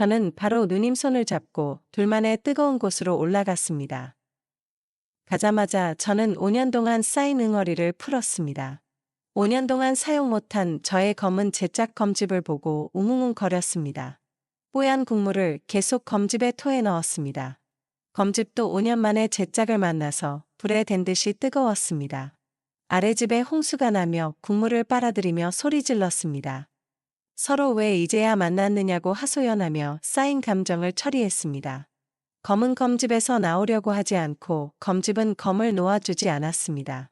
저는 바로 누님 손을 잡고 둘만의 뜨거운 곳으로 올라갔습니다. 가자마자 저는 5년 동안 쌓인 응어리를 풀었습니다. 5년 동안 사용 못한 저의 검은 제짝 검집을 보고 웅웅거렸습니다. 뽀얀 국물을 계속 검집에 토해 넣었습니다. 검집도 5년 만에 제짝을 만나서 불에 댄 듯이 뜨거웠습니다. 아랫집에 홍수가 나며 국물을 빨아들이며 소리 질렀습니다. 서로 왜 이제야 만났느냐고 하소연하며 쌓인 감정을 처리했습니다. 검은 검집에서 나오려고 하지 않고 검집은 검을 놓아주지 않았습니다.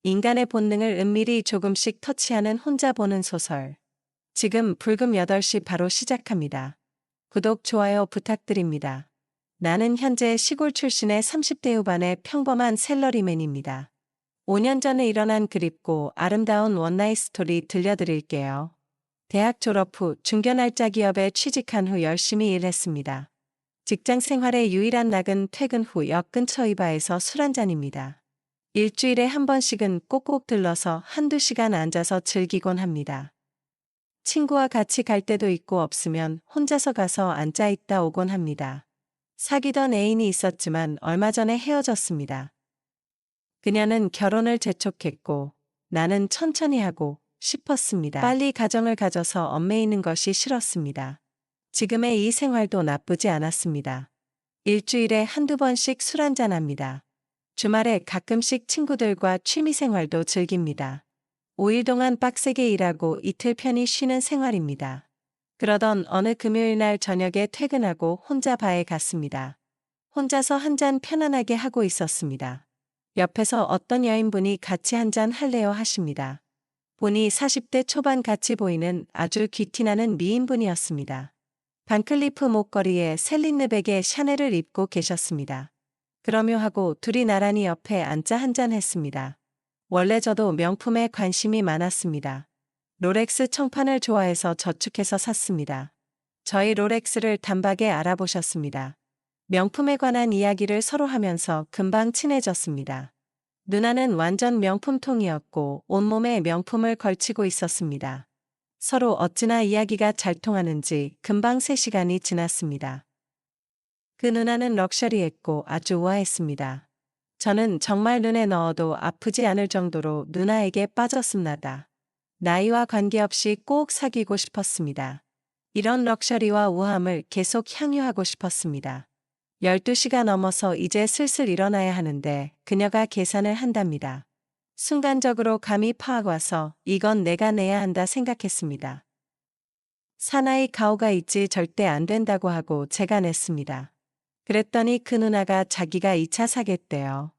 인간의 본능을 은밀히 조금씩 터치하는 혼자 보는 소설. 지금 불금 8시 바로 시작합니다. 구독, 좋아요 부탁드립니다. 나는 현재 시골 출신의 30대 후반의 평범한 샐러리맨입니다. 5년 전에 일어난 그립고 아름다운 원나잇 스토리 들려드릴게요. 대학 졸업 후 중견알짜 기업에 취직한 후 열심히 일했습니다. 직장 생활의 유일한 낙은 퇴근 후 역 근처 이바에서 술 한잔입니다. 일주일에 한 번씩은 꼭꼭 들러서 한두 시간 앉아서 즐기곤 합니다. 친구와 같이 갈 때도 있고 없으면 혼자서 가서 앉아 있다 오곤 합니다. 사귀던 애인이 있었지만 얼마 전에 헤어졌습니다. 그녀는 결혼을 재촉했고 나는 천천히 하고 싶었습니다. 빨리 가정을 가져서 얽매이는 것이 싫었습니다. 지금의 이 생활도 나쁘지 않았습니다. 일주일에 한두 번씩 술 한잔합니다. 주말에 가끔씩 친구들과 취미생활도 즐깁니다. 5일 동안 빡세게 일하고 이틀 편히 쉬는 생활입니다. 그러던 어느 금요일 날 저녁에 퇴근하고 혼자 바에 갔습니다. 혼자서 한잔 편안하게 하고 있었습니다. 옆에서 어떤 여인분이 같이 한잔 할래요 하십니다. 보니 40대 초반 같이 보이는 아주 귀티나는 미인분이었습니다. 반클리프 목걸이에 셀린느백의 샤넬을 입고 계셨습니다. 그러며 하고 둘이 나란히 옆에 앉아 한잔 했습니다. 원래 저도 명품에 관심이 많았습니다. 롤렉스 청판을 좋아해서 저축해서 샀습니다. 저희 롤렉스를 단박에 알아보셨습니다. 명품에 관한 이야기를 서로 하면서 금방 친해졌습니다. 누나는 완전 명품통이었고 온몸에 명품을 걸치고 있었습니다. 서로 어찌나 이야기가 잘 통하는지 금방 3시간이 지났습니다. 그 누나는 럭셔리했고 아주 우아했습니다. 저는 정말 눈에 넣어도 아프지 않을 정도로 누나에게 빠졌습니다. 나이와 관계없이 꼭 사귀고 싶었습니다. 이런 럭셔리와 우아함을 계속 향유하고 싶었습니다. 12시가 넘어서 이제 슬슬 일어나야 하는데 그녀가 계산을 한답니다. 순간적으로 감이 파악 와서 이건 내가 내야 한다 생각했습니다. 사나이 가오가 있지 절대 안 된다고 하고 제가 냈습니다. 그랬더니 그 누나가 자기가 2차 사겠대요.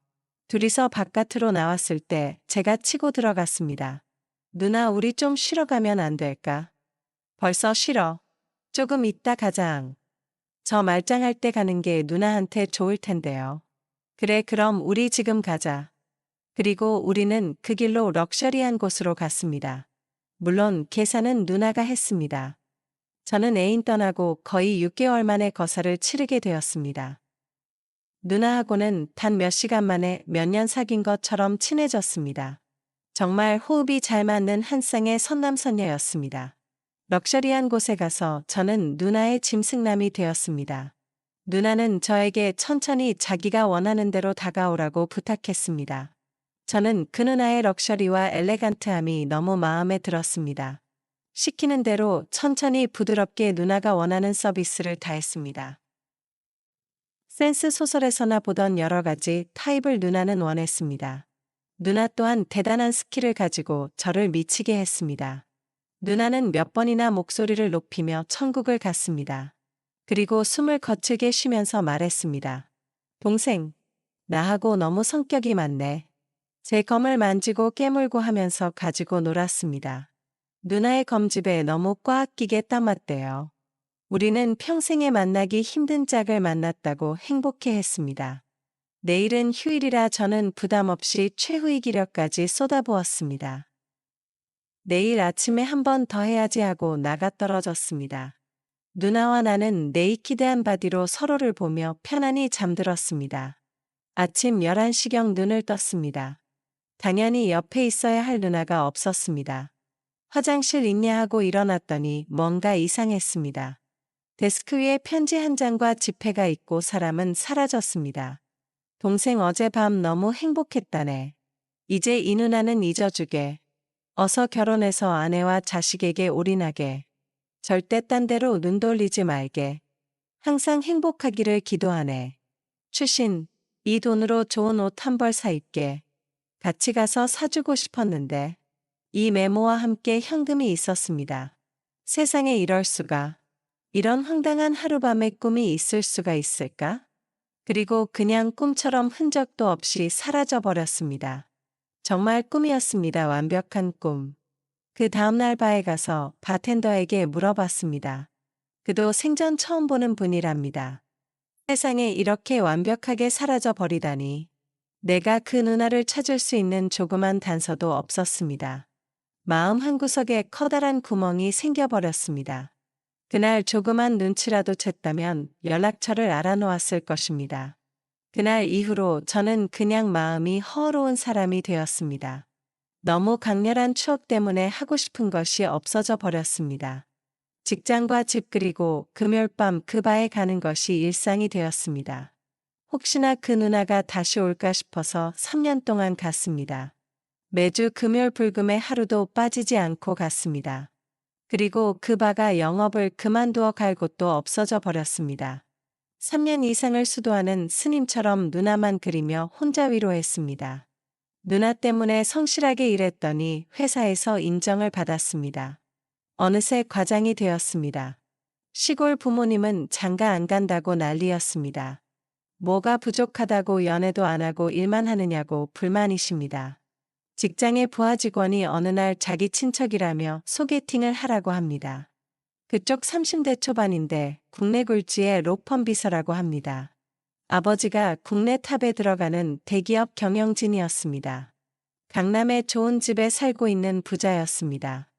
둘이서 바깥으로 나왔을 때 제가 치고 들어갔습니다. 누나 우리 좀 쉬러 가면 안 될까? 벌써 싫어. 조금 이따 가자앙. 저 말짱할 때 가는 게 누나한테 좋을 텐데요. 그래 그럼 우리 지금 가자. 그리고 우리는 그 길로 럭셔리한 곳으로 갔습니다. 물론 계산은 누나가 했습니다. 저는 애인 떠나고 거의 6개월 만에 거사를 치르게 되었습니다. 누나하고는 단 몇 시간 만에 몇 년 사귄 것처럼 친해졌습니다. 정말 호흡이 잘 맞는 한 쌍의 선남선녀였습니다. 럭셔리한 곳에 가서 저는 누나의 짐승남이 되었습니다. 누나는 저에게 천천히 자기가 원하는 대로 다가오라고 부탁했습니다. 저는 그 누나의 럭셔리와 엘레간트함이 너무 마음에 들었습니다. 시키는 대로 천천히 부드럽게 누나가 원하는 서비스를 다했습니다. 센스 소설에서나 보던 여러 가지 타입을 누나는 원했습니다. 누나 또한 대단한 스킬을 가지고 저를 미치게 했습니다. 누나는 몇 번이나 목소리를 높이며 천국을 갔습니다. 그리고 숨을 거칠게 쉬면서 말했습니다. 동생, 나하고 너무 성격이 맞네. 제 검을 만지고 깨물고 하면서 가지고 놀았습니다. 누나의 검집에 너무 꽉 끼게 따맞대요. 우리는 평생에 만나기 힘든 짝을 만났다고 행복해했습니다. 내일은 휴일이라 저는 부담 없이 최후의 기력까지 쏟아부었습니다. 내일 아침에 한 번 더 해야지 하고 나가떨어졌습니다. 누나와 나는 네이키드한 바디로 서로를 보며 편안히 잠들었습니다. 아침 11시경 눈을 떴습니다. 당연히 옆에 있어야 할 누나가 없었습니다. 화장실 있냐 하고 일어났더니 뭔가 이상했습니다. 데스크 위에 편지 한 장과 지폐가 있고 사람은 사라졌습니다. 동생 어젯밤 너무 행복했다네. 이제 이 누나는 잊어주게. 어서 결혼해서 아내와 자식에게 올인하게. 절대 딴 데로 눈 돌리지 말게. 항상 행복하기를 기도하네. 추신, 이 돈으로 좋은 옷 한 벌 사 입게. 같이 가서 사주고 싶었는데. 이 메모와 함께 현금이 있었습니다. 세상에 이럴 수가. 이런 황당한 하룻밤의 꿈이 있을 수가 있을까? 그리고 그냥 꿈처럼 흔적도 없이 사라져 버렸습니다. 정말 꿈이었습니다. 완벽한 꿈. 그 다음날 바에 가서 바텐더에게 물어봤습니다. 그도 생전 처음 보는 분이랍니다. 세상에 이렇게 완벽하게 사라져 버리다니. 내가 그 누나를 찾을 수 있는 조그만 단서도 없었습니다. 마음 한구석에 커다란 구멍이 생겨버렸습니다. 그날 조그만 눈치라도 챘다면 연락처를 알아놓았을 것입니다. 그날 이후로 저는 그냥 마음이 허로운 사람이 되었습니다. 너무 강렬한 추억 때문에 하고 싶은 것이 없어져 버렸습니다. 직장과 집 그리고 금요일 밤 그 바에 가는 것이 일상이 되었습니다. 혹시나 그 누나가 다시 올까 싶어서 3년 동안 갔습니다. 매주 금요일 불금에 하루도 빠지지 않고 갔습니다. 그리고 그 바가 영업을 그만두어 갈 곳도 없어져 버렸습니다. 3년 이상을 수도하는 스님처럼 누나만 그리며 혼자 위로했습니다. 누나 때문에 성실하게 일했더니 회사에서 인정을 받았습니다. 어느새 과장이 되었습니다. 시골 부모님은 장가 안 간다고 난리였습니다. 뭐가 부족하다고 연애도 안 하고 일만 하느냐고 불만이십니다. 직장의 부하 직원이 어느 날 자기 친척이라며 소개팅을 하라고 합니다. 그쪽 30대 초반인데 국내 굴지의 로펌 비서라고 합니다. 아버지가 국내 탑에 들어가는 대기업 경영진이었습니다. 강남의 좋은 집에 살고 있는 부자였습니다.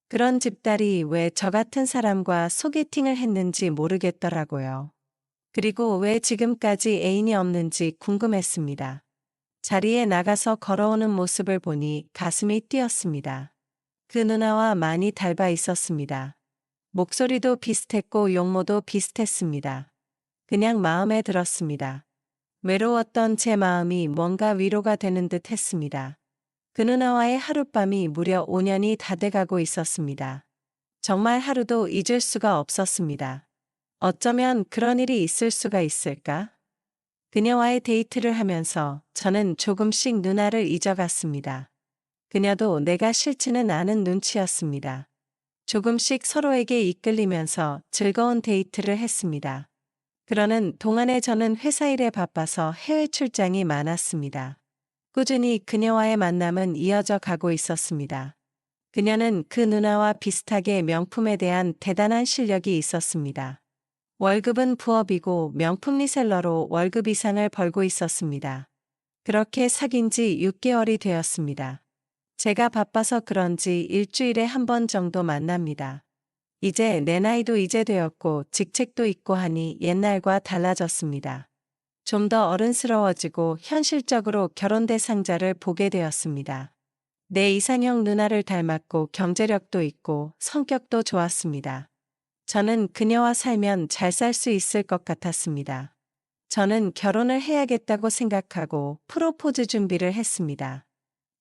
그런 집딸이 왜 저 같은 사람과 소개팅을 했는지 모르겠더라고요. 그리고 왜 지금까지 애인이 없는지 궁금했습니다. 자리에 나가서 걸어오는 모습을 보니 가슴이 뛰었습니다. 그 누나와 많이 닮아 있었습니다. 목소리도 비슷했고 용모도 비슷했습니다. 그냥 마음에 들었습니다. 외로웠던 제 마음이 뭔가 위로가 되는 듯 했습니다. 그 누나와의 하룻밤이 무려 5년이 다 돼가고 있었습니다. 정말 하루도 잊을 수가 없었습니다. 어쩌면 그런 일이 있을 수가 있을까? 그녀와의 데이트를 하면서 저는 조금씩 누나를 잊어갔습니다. 그녀도 내가 싫지는 않은 눈치였습니다. 조금씩 서로에게 이끌리면서 즐거운 데이트를 했습니다. 그러는 동안에 저는 회사 일에 바빠서 해외 출장이 많았습니다. 꾸준히 그녀와의 만남은 이어져 가고 있었습니다. 그녀는 그 누나와 비슷하게 명품에 대한 대단한 실력이 있었습니다. 월급은 부업이고 명품 리셀러로 월급 이상을 벌고 있었습니다. 그렇게 사귄 지 6개월이 되었습니다. 제가 바빠서 그런지 일주일에 한 번 정도 만납니다. 이제 내 나이도 이제 되었고 직책도 있고 하니 옛날과 달라졌습니다. 좀 더 어른스러워지고 현실적으로 결혼 대상자를 보게 되었습니다. 내 이상형 누나를 닮았고 경제력도 있고 성격도 좋았습니다. 저는 그녀와 살면 잘 살 수 있을 것 같았습니다. 저는 결혼을 해야겠다고 생각하고 프로포즈 준비를 했습니다.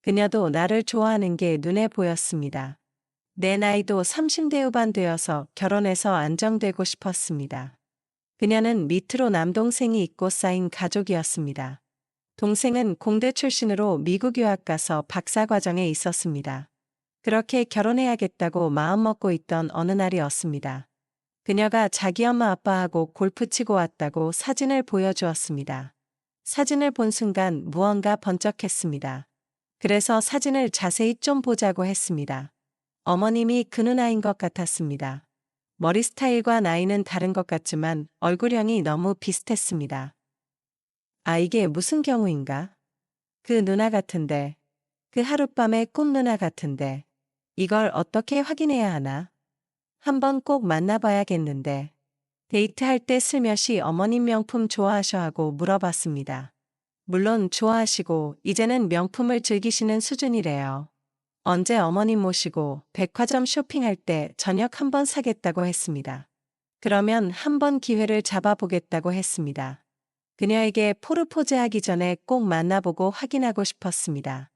그녀도 나를 좋아하는 게 눈에 보였습니다. 내 나이도 30대 후반 되어서 결혼해서 안정되고 싶었습니다. 그녀는 밑으로 남동생이 있고 쌓인 가족이었습니다. 동생은 공대 출신으로 미국 유학 가서 박사과정에 있었습니다. 그렇게 결혼해야겠다고 마음먹고 있던 어느 날이었습니다. 그녀가 자기 엄마 아빠하고 골프 치고 왔다고 사진을 보여주었습니다. 사진을 본 순간 무언가 번쩍했습니다. 그래서 사진을 자세히 좀 보자고 했습니다. 어머님이 그 누나인 것 같았습니다. 머리 스타일과 나이는 다른 것 같지만 얼굴형이 너무 비슷했습니다. 아, 이게 무슨 경우인가? 그 누나 같은데, 그 하룻밤의 꿈 누나 같은데, 이걸 어떻게 확인해야 하나? 한번 꼭 만나봐야겠는데. 데이트할 때 슬며시 어머님 명품 좋아하셔 하고 물어봤습니다. 물론 좋아하시고 이제는 명품을 즐기시는 수준이래요. 언제 어머님 모시고 백화점 쇼핑할 때 저녁 한번 사겠다고 했습니다. 그러면 한번 기회를 잡아보겠다고 했습니다. 그녀에게 포르포즈하기 전에 꼭 만나보고 확인하고 싶었습니다.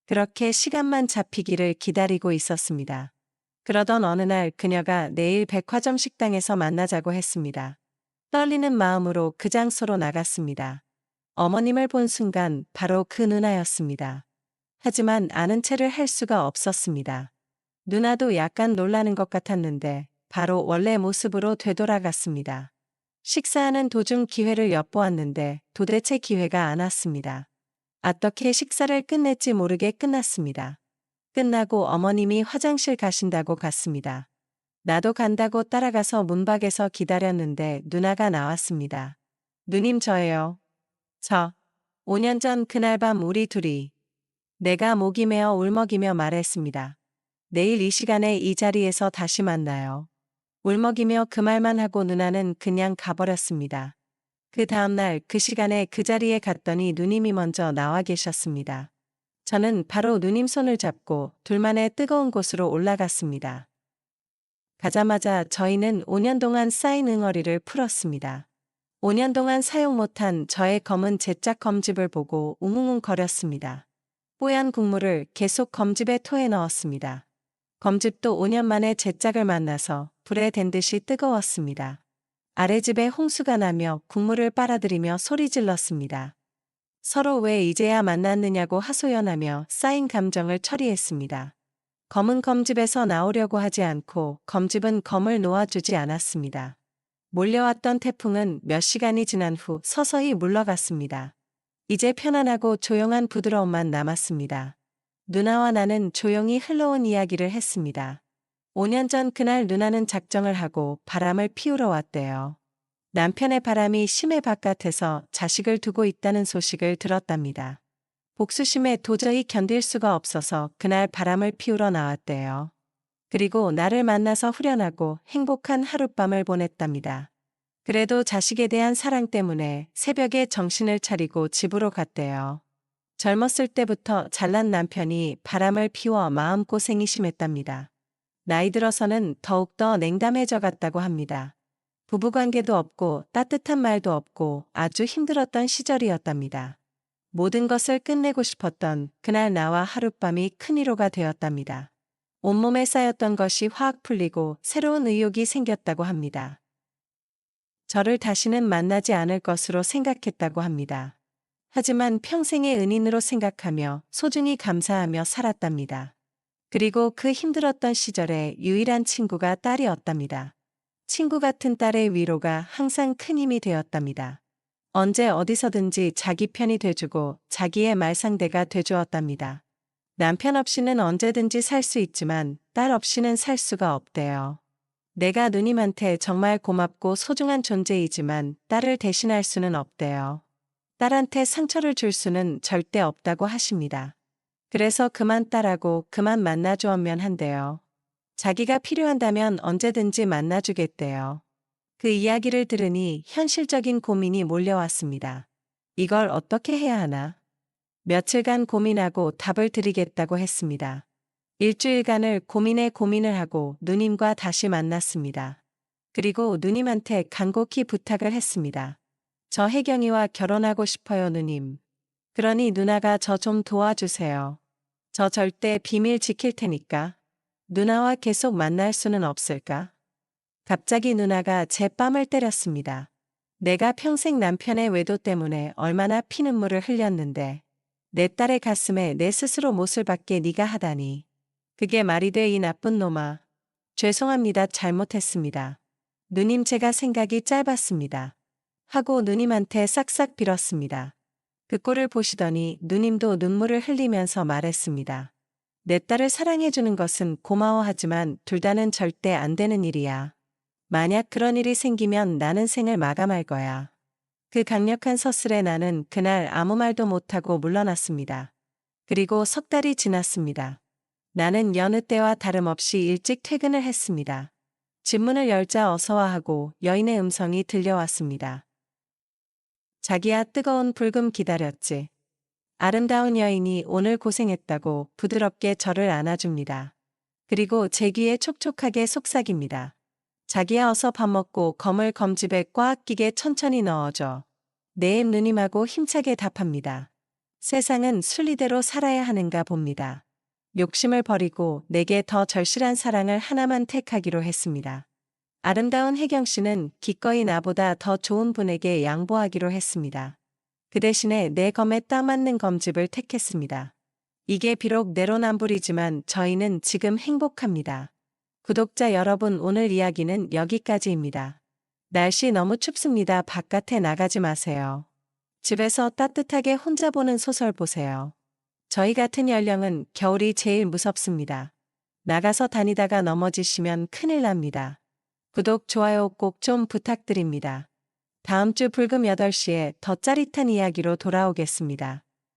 그렇게 시간만 잡히기를 기다리고 있었습니다. 그러던 어느 날 그녀가 내일 백화점 식당에서 만나자고 했습니다. 떨리는 마음으로 그 장소로 나갔습니다. 어머님을 본 순간 바로 그 누나였습니다. 하지만 아는 체를 할 수가 없었습니다. 누나도 약간 놀라는 것 같았는데 바로 원래 모습으로 되돌아갔습니다. 식사하는 도중 기회를 엿보았는데 도대체 기회가 안 왔습니다. 어떻게 식사를 끝낼지 모르게 끝났습니다. 끝나고 어머님이 화장실 가신다고 갔습니다. 나도 간다고 따라가서 문밖에서 기다렸는데 누나가 나왔습니다. 누님 저예요. 5년 전 그날 밤 우리 둘이. 내가 목이 메어 울먹이며 말했습니다. 내일 이 시간에 이 자리에서 다시 만나요. 울먹이며 그 말만 하고 누나는 그냥 가버렸습니다. 그 다음날 그 시간에 그 자리에 갔더니 누님이 먼저 나와 계셨습니다. 저는 바로 누님 손을 잡고 둘만의 뜨거운 곳으로 올라갔습니다. 가자마자 저희는 5년 동안 쌓인 응어리를 풀었습니다. 5년 동안 사용 못한 저의 검은 제짝 검집을 보고 웅웅웅 거렸습니다. 뽀얀 국물을 계속 검집에 토해 넣었습니다. 검집도 5년 만에 제짝을 만나서 불에 댄 듯이 뜨거웠습니다. 아랫집에 홍수가 나며 국물을 빨아들이며 소리 질렀습니다. 서로 왜 이제야 만났느냐고 하소연하며 쌓인 감정을 처리했습니다. 검은 검집에서 나오려고 하지 않고 검집은 검을 놓아주지 않았습니다. 몰려왔던 태풍은 몇 시간이 지난 후 서서히 물러갔습니다. 이제 편안하고 조용한 부드러움만 남았습니다. 누나와 나는 조용히 흘러온 이야기를 했습니다. 5년 전 그날 누나는 작정을 하고 바람을 피우러 왔대요. 남편의 바람이 심해 바깥에서 자식을 두고 있다는 소식을 들었답니다. 복수심에 도저히 견딜 수가 없어서 그날 바람을 피우러 나왔대요. 그리고 나를 만나서 후련하고 행복한 하룻밤을 보냈답니다. 그래도 자식에 대한 사랑 때문에 새벽에 정신을 차리고 집으로 갔대요. 젊었을 때부터 잘난 남편이 바람을 피워 마음고생이 심했답니다. 나이 들어서는 더욱더 냉담해져 갔다고 합니다. 부부관계도 없고 따뜻한 말도 없고 아주 힘들었던 시절이었답니다. 모든 것을 끝내고 싶었던 그날 나와 하룻밤이 큰 위로가 되었답니다. 온몸에 쌓였던 것이 확 풀리고 새로운 의욕이 생겼다고 합니다. 저를 다시는 만나지 않을 것으로 생각했다고 합니다. 하지만 평생의 은인으로 생각하며 소중히 감사하며 살았답니다. 그리고 그 힘들었던 시절에 유일한 친구가 딸이었답니다. 친구 같은 딸의 위로가 항상 큰 힘이 되었답니다. 언제 어디서든지 자기 편이 돼주고 자기의 말상대가 돼주었답니다. 남편 없이는 언제든지 살 수 있지만 딸 없이는 살 수가 없대요. 내가 누님한테 정말 고맙고 소중한 존재이지만 딸을 대신할 수는 없대요. 딸한테 상처를 줄 수는 절대 없다고 하십니다. 그래서 그만 딸하고 그만 만나주었면 한대요. 자기가 필요한다면 언제든지 만나주겠대요. 그 이야기를 들으니 현실적인 고민이 몰려왔습니다. 이걸 어떻게 해야 하나? 며칠간 고민하고 답을 드리겠다고 했습니다. 일주일간을 고민에 고민을 하고 누님과 다시 만났습니다. 그리고 누님한테 간곡히 부탁을 했습니다. 저 혜경이와 결혼하고 싶어요, 누님. 그러니 누나가 저 좀 도와주세요. 저 절대 비밀 지킬 테니까. 누나와 계속 만날 수는 없을까? 갑자기 누나가 제 뺨을 때렸습니다. 내가 평생 남편의 외도 때문에 얼마나 피눈물을 흘렸는데 내 딸의 가슴에 내 스스로 못을 박게 네가 하다니. 그게 말이 돼 이 나쁜 놈아. 죄송합니다. 잘못했습니다. 누님 제가 생각이 짧았습니다. 하고 누님한테 싹싹 빌었습니다. 그 꼴을 보시더니 누님도 눈물을 흘리면서 말했습니다. 내 딸을 사랑해주는 것은 고마워하지만 둘 다는 절대 안 되는 일이야. 만약 그런 일이 생기면 나는 생을 마감할 거야. 그 강력한 서술에 나는 그날 아무 말도 못하고 물러났습니다. 그리고 석 달이 지났습니다. 나는 여느 때와 다름없이 일찍 퇴근을 했습니다. 집문을 열자 어서와 하고 여인의 음성이 들려왔습니다. 자기야 뜨거운 불금 기다렸지. 아름다운 여인이 오늘 고생했다고 부드럽게 저를 안아줍니다. 그리고 제 귀에 촉촉하게 속삭입니다. 자기야 어서 밥 먹고 검을 검집에 꽉 끼게 천천히 넣어줘. 내 누님하고 힘차게 답합니다. 세상은 순리대로 살아야 하는가 봅니다. 욕심을 버리고 내게 더 절실한 사랑을 하나만 택하기로 했습니다. 아름다운 혜경 씨는 기꺼이 나보다 더 좋은 분에게 양보하기로 했습니다. 그 대신에 내 검에 딱 맞는 검집을 택했습니다. 이게 비록 내로남불이지만 저희는 지금 행복합니다. 구독자 여러분, 오늘 이야기는 여기까지입니다. 날씨 너무 춥습니다. 바깥에 나가지 마세요. 집에서 따뜻하게 혼자 보는 소설 보세요. 저희 같은 연령은 겨울이 제일 무섭습니다. 나가서 다니다가 넘어지시면 큰일 납니다. 구독, 좋아요 꼭 좀 부탁드립니다. 다음 주 불금 8시에 더 짜릿한 이야기로 돌아오겠습니다.